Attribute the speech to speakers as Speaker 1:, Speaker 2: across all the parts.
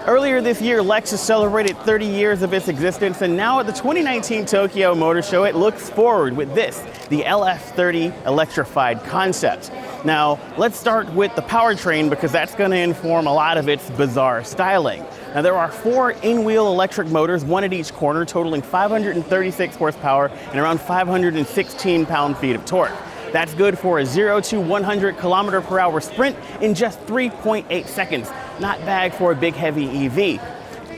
Speaker 1: Earlier this year, Lexus celebrated 30 years of its existence, and now at the 2019 Tokyo Motor Show, it looks forward with this, the LF-30 Electrified concept. Now, let's start with the powertrain because that's going to inform a lot of its bizarre styling. Now, there are 4 in-wheel electric motors, one at each corner, totaling 536 horsepower and around 516 pound-feet of torque. That's good for a 0 to 100 km/h sprint in just 3.8 seconds. Not bad for a big, heavy EV.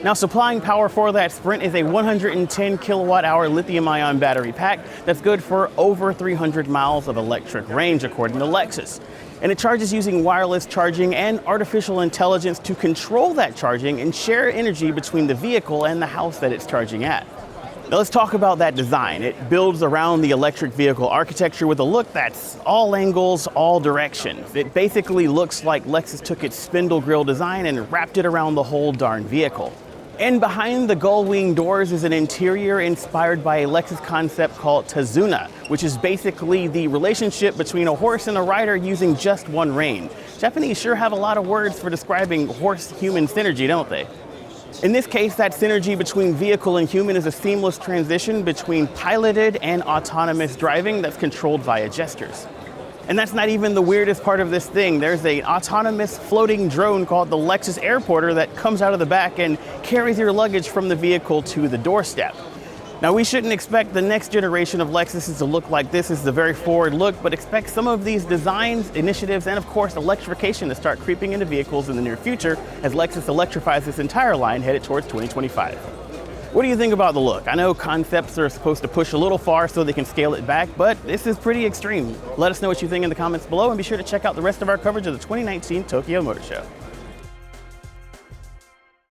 Speaker 1: Now, supplying power for that sprint is a 110 kilowatt-hour lithium-ion battery pack that's good for over 300 miles of electric range, according to Lexus. And it charges using wireless charging and artificial intelligence to control that charging and share energy between the vehicle and the house that it's charging at. Now let's talk about that design. It builds around the electric vehicle architecture with a look that's all angles, all directions. It basically looks like Lexus took its spindle grille design and wrapped it around the whole darn vehicle. And behind the gull wing doors is an interior inspired by a Lexus concept called Tazuna, which is basically the relationship between a horse and a rider using just one rein. Japanese sure have a lot of words for describing horse-human synergy, don't they? In this case, that synergy between vehicle and human is a seamless transition between piloted and autonomous driving that's controlled via gestures. And that's not even the weirdest part of this thing. There's an autonomous floating drone called the Lexus Airporter that comes out of the back and carries your luggage from the vehicle to the doorstep. Now, we shouldn't expect the next generation of Lexuses to look like this. This is a very forward look, but expect some of these designs, initiatives, and of course electrification to start creeping into vehicles in the near future as Lexus electrifies its entire line headed towards 2025. What do you think about the look? I know concepts are supposed to push a little far so they can scale it back, but this is pretty extreme. Let us know what you think in the comments below, and be sure to check out the rest of our coverage of the 2019 Tokyo Motor Show.